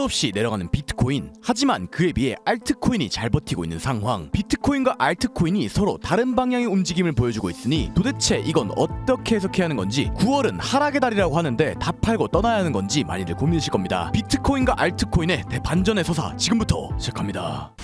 없이 내려가는 비트코인. 하지만 그에 비해 알트코인이 잘 버티고 있는 상황. 비트코인과 알트코인이 서로 다른 방향의 움직임을 보여주고 있으니 도대체 이건 어떻게 해석해야 하는 건지, 9월은 하락의 달이라고 하는데 다 팔고 떠나야 하는 건지 많이들 고민이실 겁니다. 비트코인과 알트코인의 대반전의 서사 지금부터 시작합니다.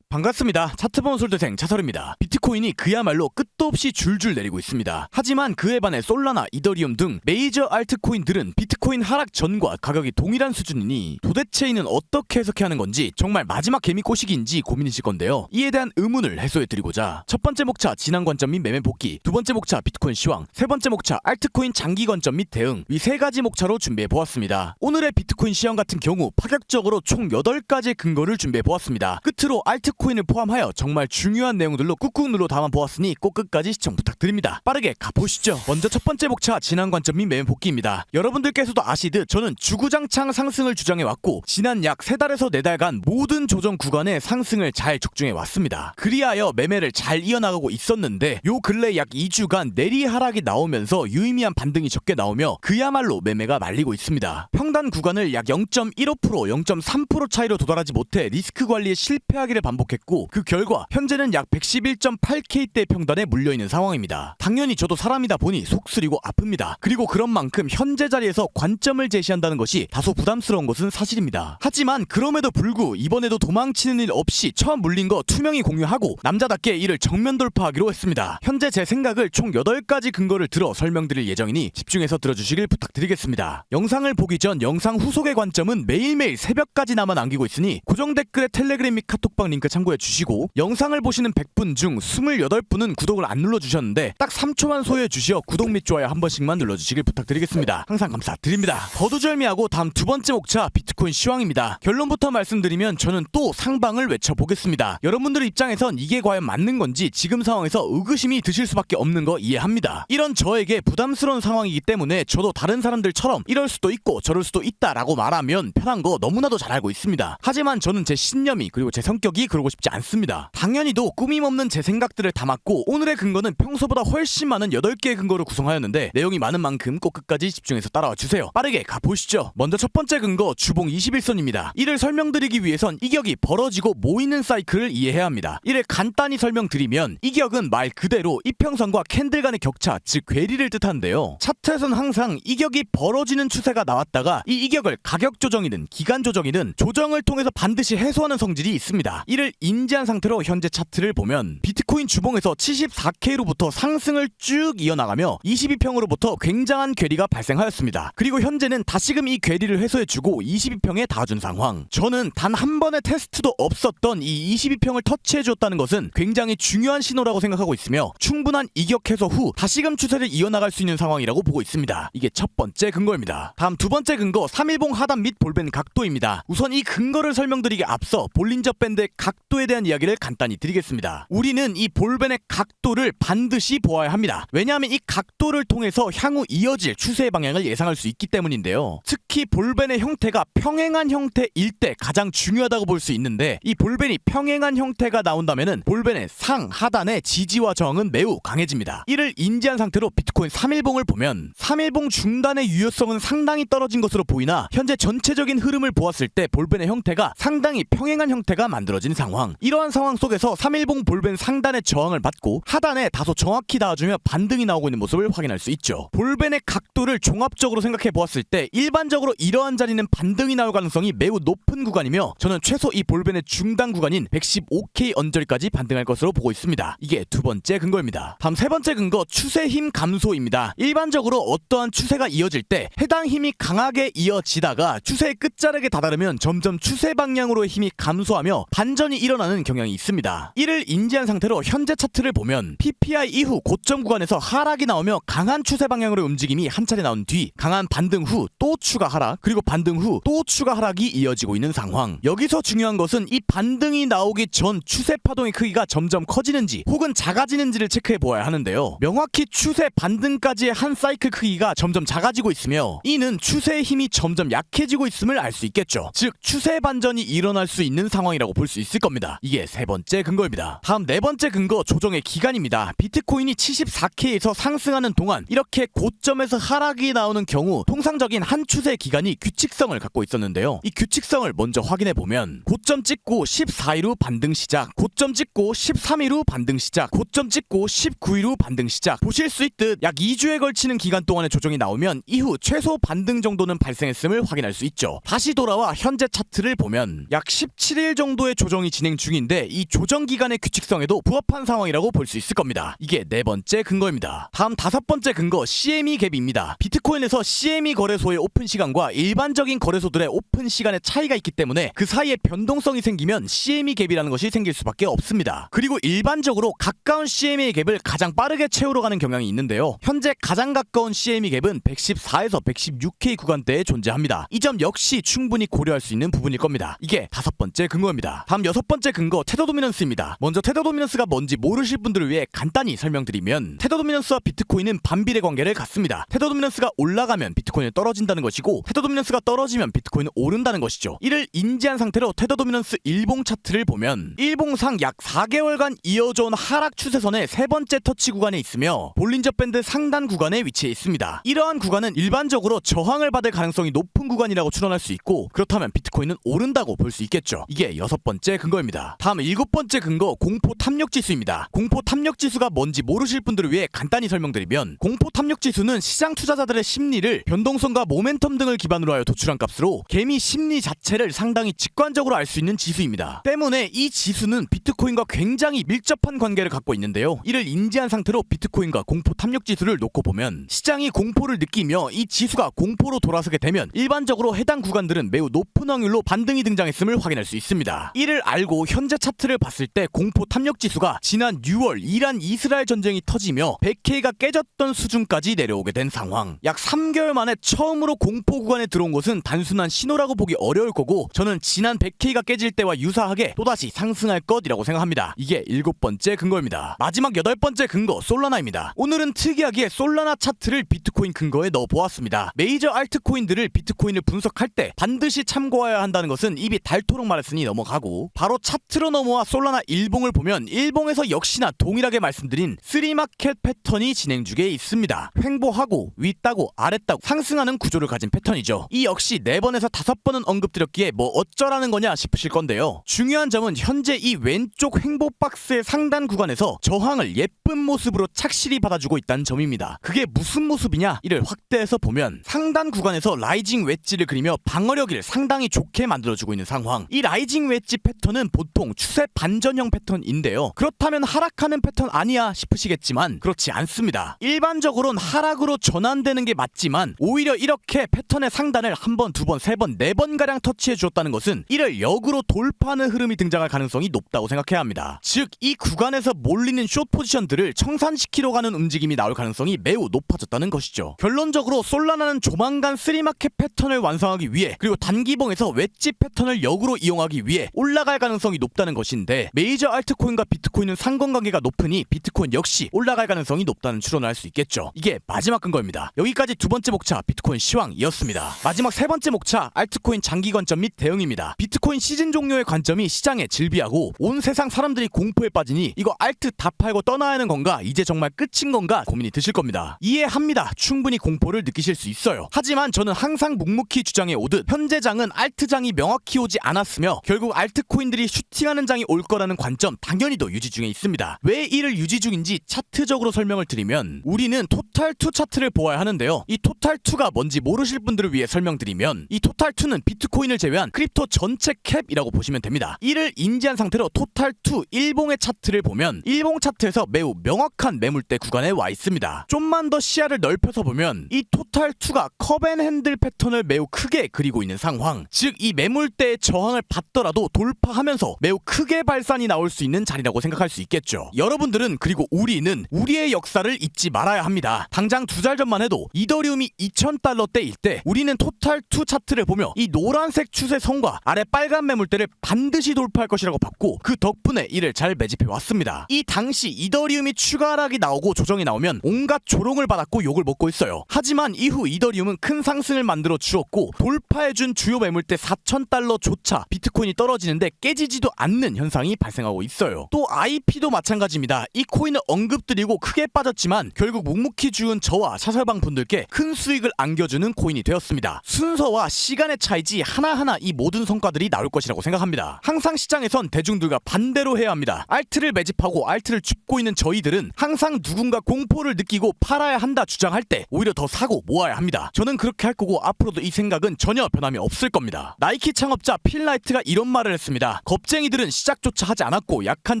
반갑습니다. 차트본 솔드생 차설입니다. 비트코인이 그야말로 끝도 없이 줄줄 내리고 있습니다. 하지만 그에 반해 솔라나, 이더리움 등 메이저 알트코인들은 비트코인 하락 전과 가격이 동일한 수준이니 도대체 이는 어떻게 해석해야 하는 건지 정말 마지막 개미꼬시기인지 고민이실 건데요. 이에 대한 의문을 해소해드리고자 첫 번째 목차 진앙 관점 및 매매 복귀, 두 번째 목차 비트코인 시황, 세 번째 목차 알트코인 장기 관점 및 대응, 이 세 가지 목차로 준비해보았습니다. 오늘의 비트코인 시황 같은 경우 파격적으로 총 8가지의 근거를 준비해보았습니다. 끝으로 알트코인을 포함하여 정말 중요한 내용들로 꾹꾹 눌러 담아보았으니 꼭 끝까지 시청 부탁드립니다. 빠르게 가보시죠. 먼저 첫 번째 목차 진앙 관점 및 매매 복귀입니다. 여러분들께서도 아시듯 저는 주구장창 상승을 주장해왔고 지난 약 3달에서 4달간 모든 조정 구간의 상승을 잘 적중해왔습니다. 그리하여 매매를 잘 이어나가고 있었는데 요 근래 약 2주간 내리 하락이 나오면서 유의미한 반등이 적게 나오며 그야말로 매매가 말리고 있습니다. 평단 구간을 약 0.15%, 0.3% 차이로 도달하지 못해 리스크 관리에 실패하기를 반복했고 그 결과 현재는 약 111.8K대 평단에 물려있는 상황입니다. 당연히 저도 사람이다 보니 속쓰리고 아픕니다. 그리고 그런 만큼 현재 자리에서 관점을 제시한다는 것이 다소 부담스러운 것은 사실입니다. 하지만 그럼에도 불구 이번에도 도망치는 일 없이 처음 물린 거 투명히 공유하고 남자답게 이를 정면 돌파하기로 했습니다. 현재 제 생각을 총 8가지 근거를 들어 설명드릴 예정이니 집중해서 들어주시길 부탁드리겠습니다. 영상을 보기 전 영상 후속의 관점은 매일매일 새벽까지나마 남기고 있으니 고정 댓글에 텔레그램 및 카톡방 링크 참고해 주시고, 영상을 보시는 100분 중 28분은 구독을 안 눌러주셨는데 딱 3초만 소요해 주시어 구독 및 좋아요 한 번씩만 눌러주시길 부탁드리겠습니다. 항상 감사드립니다. 거두절미하고 다음 두 번째 목차 비트코인 시황입니다. 결론부터 말씀드리면 저는 또 상방을 외쳐보겠습니다. 여러분들 입장에선 이게 과연 맞는 건지 지금 상황에서 의구심이 드실 수밖에 없는 거 이해합니다. 이런 저에게 부담스러운 상황이기 때문에 저도 다른 사람들처럼 이럴 수도 있고 저럴 수도 있다라고 말하면 편한 거 너무나도 잘 알고 있습니다. 하지만 저는 제 신념이 그리고 제 성격이 그러고 싶지 않습니다. 당연히도 꾸밈없는 제 생각들을 담았고 오늘의 근거는 평소보다 훨씬 많은 8개의 근거를 구성하였는데 내용이 많은 만큼 꼭 끝까지 집중해서 따라와 주세요. 빠르게 가보시죠. 먼저 첫 번째 근거 주봉 21선입니다. 이를 설명드리기 위해선 이격이 벌어지고 모이는 사이클을 이해해야 합니다. 이를 간단히 설명드리면 이격은 말 그대로 이평선과 캔들 간의 격차, 즉 괴리를 뜻하는데요. 차트에선 항상 이격이 벌어지는 추세가 나왔다가 이 이격을 가격 조정이든 기간 조정이든 조정을 통해서 반드시 해소하는 성질이 있습니다. 이를 인지한 상태로 현재 차트를 보면 비트코인 주봉에서 74K로부터 상승을 쭉 이어나가며 22평으로부터 굉장한 괴리가 발생하였습니다. 그리고 현재는 다시금 이 괴리를 해소해주고 22평에 닿아준 상황. 저는 단 한 번의 테스트도 없었던 이 22평을 터치해주었다는 것은 굉장히 중요한 신호라고 생각하고 있으며 충분한 이격 해소 후 다시금 추세를 이어나갈 수 있는 상황이라고 보고 있습니다. 이게 첫 번째 근거입니다. 다음 두 번째 근거 3일봉 하단 및 볼벤 각도입니다. 우선 이 근거를 설명드리기에 앞서 볼린저 밴드의 각도에 대한 이야기를 간단히 드리겠습니다. 우리는 이 볼벤의 각도를 반드시 보아야 합니다. 왜냐하면 이 각도를 통해서 향후 이어질 추세의 방향을 예상할 수 있기 때문인데요. 특히 볼벤의 형태가 평행한 형태일 때 가장 중요하다고 볼 수 있는데 이 볼벤이 평행한 형태가 나온다면은 볼벤의 상, 하단의 지지와 저항은 매우 강해집니다. 이를 인지한 상태로 비트코인 3일봉을 보면 3일봉 중단의 유효성은 상당히 떨어진 것으로 보이나 현재 전체적인 흐름을 보았을 때 볼벤의 형태가 상당히 평행한 형태가 만들어진 상황. 이러한 상황 속에서 3일봉 볼벤 상단의 저항을 받고 하단에 다소 정확히 닿아주며 반등이 나오고 있는 모습을 확인할 수 있죠. 볼벤의 각도를 종합적으로 생각해 보았을 때 일반적으로 이러한 자리는 반등이 나올 가능성이 매우 높은 구간이며 저는 최소 이 볼벤의 중단 구간인 115K 언저리까지 반등할 것으로 보고 있습니다. 이게 두 번째 근거입니다. 다음 세 번째 근거 추세 힘 감소입니다. 일반적으로 어떠한 추세가 이어질 때 해당 힘이 강하게 이어지다가 추세의 끝자락에 다다르면 점점 추세 방향으로의 힘이 감소하며 반전이 일어나는 경향이 있습니다. 이를 인지한 상태로 현재 차트를 보면 PPI 이후 고점 구간에서 하락이 나오며 강한 추세 방향으로의 움직임이 한 차례 나온 뒤 강한 반등 후 또 추가 하락, 그리고 반등 후 또 추가 하락이 이어지고 있는 상황. 여기서 중요한 것은 이 반등이 나오기 전 추세 파동의 크기가 점점 커지는지 혹은 작아지는지를 체크해 보아야 하는데요. 명확히 추세 반등까지의 한 사이클 크기가 점점 작아지고 있으며 이는 추세의 힘이 점점 약해지고 있음을 알 수 있겠죠. 즉 추세 반전이 일어날 수 있는 상황이라고 볼 수 있을 겁니다. 겁니다. 이게 세 번째 근거입니다. 다음 네 번째 근거, 조정의 기간입니다. 비트코인이 74K에서 상승하는 동안 이렇게 고점에서 하락이 나오는 경우 통상적인 한 추세 기간이 규칙성을 갖고 있었는데요. 이 규칙성을 먼저 확인해 보면 고점 찍고 14일 후 반등 시작, 고점 찍고 13일 후 반등 시작, 고점 찍고 19일 후 반등 시작. 보실 수 있듯 약 2주에 걸치는 기간 동안의 조정이 나오면 이후 최소 반등 정도는 발생했음을 확인할 수 있죠. 다시 돌아와 현재 차트를 보면 약 17일 정도의 조정이 진행 중인데 이 조정 기간의 규칙성에도 부합한 상황이라고 볼 수 있을 겁니다. 이게 네 번째 근거입니다. 다음 다섯 번째 근거, CME 갭입니다. 비트코인에서 CME 거래소의 오픈 시간과 일반적인 거래소들의 오픈 시간의 차이가 있기 때문에 그 사이에 변동성이 생기면 CME 갭이라는 것이 생길 수밖에 없습니다. 그리고 일반적으로 가까운 CME 갭을 가장 빠르게 채우러 가는 경향이 있는데요. 현재 가장 가까운 CME 갭은 114에서 116K 구간대에 존재합니다. 이 점 역시 충분히 고려할 수 있는 부분일 겁니다. 이게 다섯 번째 근거입니다. 다음 여섯 번째 근거, 테더 도미넌스입니다. 먼저 테더 도미넌스가 뭔지 모르실 분들을 위해 간단히 설명드리면, 테더 도미넌스와 비트코인은 반비례 관계를 갖습니다. 테더 도미넌스가 올라가면 비트코인은 떨어진다는 것이고, 테더 도미넌스가 떨어지면 비트코인은 오른다는 것이죠. 이를 인지한 상태로 테더 도미넌스 일봉 차트를 보면 일봉상 약 4개월간 이어져 온 하락 추세선의 세 번째 터치 구간에 있으며 볼린저 밴드 상단 구간에 위치해 있습니다. 이러한 구간은 일반적으로 저항을 받을 가능성이 높은 구간이라고 추론할 수 있고, 그렇다면 비트코인은 오른다고 볼 수 있겠죠. 이게 여섯 번째 근거입니다. 다음 일곱 번째 근거, 공포 탐욕 지수입니다. 공포 탐욕 지수가 뭔지 모르실 분들을 위해 간단히 설명드리면, 공포 탐욕 지수는 시장 투자자들의 심리를 변동성과 모멘텀 등을 기반으로 하여 도출한 값으로 개미 심리 자체를 상당히 직관적으로 알 수 있는 지수입니다. 때문에 이 지수는 비트코인과 굉장히 밀접한 관계를 갖고 있는데요. 이를 인지한 상태로 비트코인과 공포 탐욕 지수를 놓고 보면 시장이 공포를 느끼며 이 지수가 공포로 돌아서게 되면 일반적으로 해당 구간들은 매우 높은 확률로 반등이 등장했음을 확인할 수 있습니다. 이를 알고 현재 차트를 봤을 때 공포 탐욕 지수가 지난 6월 이란 이스라엘 전쟁이 터지며 100K가 깨졌던 수준까지 내려오게 된 상황. 약 3개월 만에 처음으로 공포 구간에 들어온 것은 단순한 신호라고 보기 어려울 거고, 저는 지난 100K가 깨질 때와 유사하게 또다시 상승할 것이라고 생각합니다. 이게 일곱 번째 근거입니다. 마지막 여덟 번째 근거, 솔라나입니다. 오늘은 특이하게 솔라나 차트를 비트코인 근거에 넣어 보았습니다. 메이저 알트코인들을 비트코인을 분석할 때 반드시 참고해야 한다는 것은 입이 닳도록 말했으니 넘어가고, 바로 차트로 넘어와 솔라나 일봉을 보면 일봉에서 역시나 동일하게 말씀드린 3마켓 패턴이 진행 중에 있습니다. 횡보하고 윗따고 아랫따고 상승하는 구조를 가진 패턴이죠. 이 역시 4번에서 5번은 언급드렸기에 뭐 어쩌라는 거냐 싶으실 건데요. 중요한 점은 현재 이 왼쪽 횡보 박스의 상단 구간에서 저항을 예쁜 모습으로 착실히 받아주고 있다는 점입니다. 그게 무슨 모습이냐? 이를 확대해서 보면 상단 구간에서 라이징 웨지를 그리며 방어력을 상당히 좋게 만들어주고 있는 상황. 이 라이징 웨지 패턴은 보통 추세 반전형 패턴인데요. 그렇다면 하락하는 패턴 아니야 싶으시겠지만 그렇지 않습니다. 일반적으로는 하락으로 전환되는 게 맞지만 오히려 이렇게 패턴의 상단을 한 번, 두 번, 세 번, 네 번가량 터치해 주었다는 것은 이를 역으로 돌파하는 흐름이 등장할 가능성이 높다고 생각해야 합니다. 즉 이 구간에서 몰리는 숏 포지션들을 청산시키러 가는 움직임이 나올 가능성이 매우 높아졌다는 것이죠. 결론적으로 솔라나는 조만간 3마켓 패턴을 완성하기 위해, 그리고 단기봉에서 웨지 패턴을 역으로 이용하기 위해 올라갈 가능성이 높다는 것인데, 메이저 알트코인과 비트코인은 상관관계가 높으니 비트코인 역시 올라갈 가능성이 높다는 추론을 할 수 있겠죠. 이게 마지막 근거입니다. 여기까지 두 번째 목차 비트코인 시황이었습니다. 마지막 세 번째 목차, 알트코인 장기 관점 및 대응입니다. 비트코인 시즌 종료의 관점이 시장에 질비하고 온 세상 사람들이 공포에 빠지니 이거 알트 다 팔고 떠나야 하는 건가, 이제 정말 끝인 건가 고민이 드실 겁니다. 이해합니다. 충분히 공포를 느끼실 수 있어요. 하지만 저는 항상 묵묵히 주장해 오듯 현재 장은 알트장이 명확히 오지 않았으며 결국 알트코인들이 슈팅하는 장이 올 거라는 관점 당연히도 유지 중에 있습니다. 왜 이를 유지 중인지 차트적으로 설명을 드리면, 우리는 토탈2 차트를 보아야 하는데요. 이 토탈2가 뭔지 모르실 분들을 위해 설명드리면, 이 토탈2는 비트코인을 제외한 크립토 전체 캡이라고 보시면 됩니다. 이를 인지한 상태로 토탈2 일봉의 차트를 보면 일봉 차트에서 매우 명확한 매물대 구간에 와 있습니다. 좀만 더 시야를 넓혀서 보면 이 토탈2가 컵앤핸들 패턴을 매우 크게 그리고 있는 상황. 즉 이 매물대의 저항을 받더라도 돌파하면서 매우 크게 발산이 나올 수 있는 자리라고 생각할 수 있겠죠. 여러분들은, 그리고 우리는 우리의 역사를 잊지 말아야 합니다. 당장 2달 전만 해도 이더리움이 $2,000대일 때 우리는 토탈2 차트를 보며 이 노란색 추세선과 아래 빨간 매물대를 반드시 돌파할 것이라고 봤고, 그 덕분에 이를 잘 매집해 왔습니다. 이 당시 이더리움이 추가 하락이 나오고 조정이 나오면 온갖 조롱을 받았고 욕을 먹고 있어요. 하지만 이후 이더리움은 큰 상승을 만들어 주었고 돌파해준 주요 매물대 $4,000조차 비트코인이 떨어지는데 깨지 빠지지도 않는 현상이 발생하고 있어요. 또 IP도 마찬가지입니다. 이 코인을 언급드리고 크게 빠졌지만 결국 묵묵히 죽은 저와 차설방 분들께 큰 수익을 안겨주는 코인이 되었습니다. 순서와 시간의 차이지 하나하나 이 모든 성과들이 나올 것이라고 생각합니다. 항상 시장에선 대중들과 반대로 해야 합니다. 알트를 매집하고 알트를 줍고 있는 저희들은 항상 누군가 공포를 느끼고 팔아야 한다 주장할 때 오히려 더 사고 모아야 합니다. 저는 그렇게 할 거고 앞으로도 이 생각은 전혀 변함이 없을 겁니다. 나이키 창업자 필 라이트가 이런 말을 했습니다. 겁쟁이들은 시작조차 하지 않았고 약한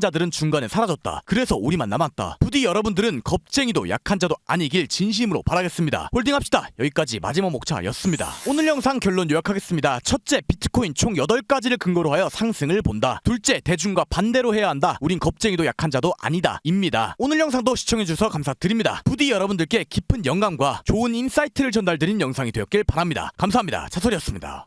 자들은 중간에 사라졌다. 그래서 우리만 남았다. 부디 여러분들은 겁쟁이도 약한 자도 아니길 진심으로 바라겠습니다. 홀딩합시다. 여기까지 마지막 목차였습니다. 오늘 영상 결론 요약하겠습니다. 첫째, 비트코인 총 8가지를 근거로 하여 상승을 본다. 둘째, 대중과 반대로 해야 한다. 우린 겁쟁이도 약한 자도 아니다. 입니다. 오늘 영상도 시청해주셔서 감사드립니다. 부디 여러분들께 깊은 영감과 좋은 인사이트를 전달드린 영상이 되었길 바랍니다. 감사합니다. 차솔이었습니다.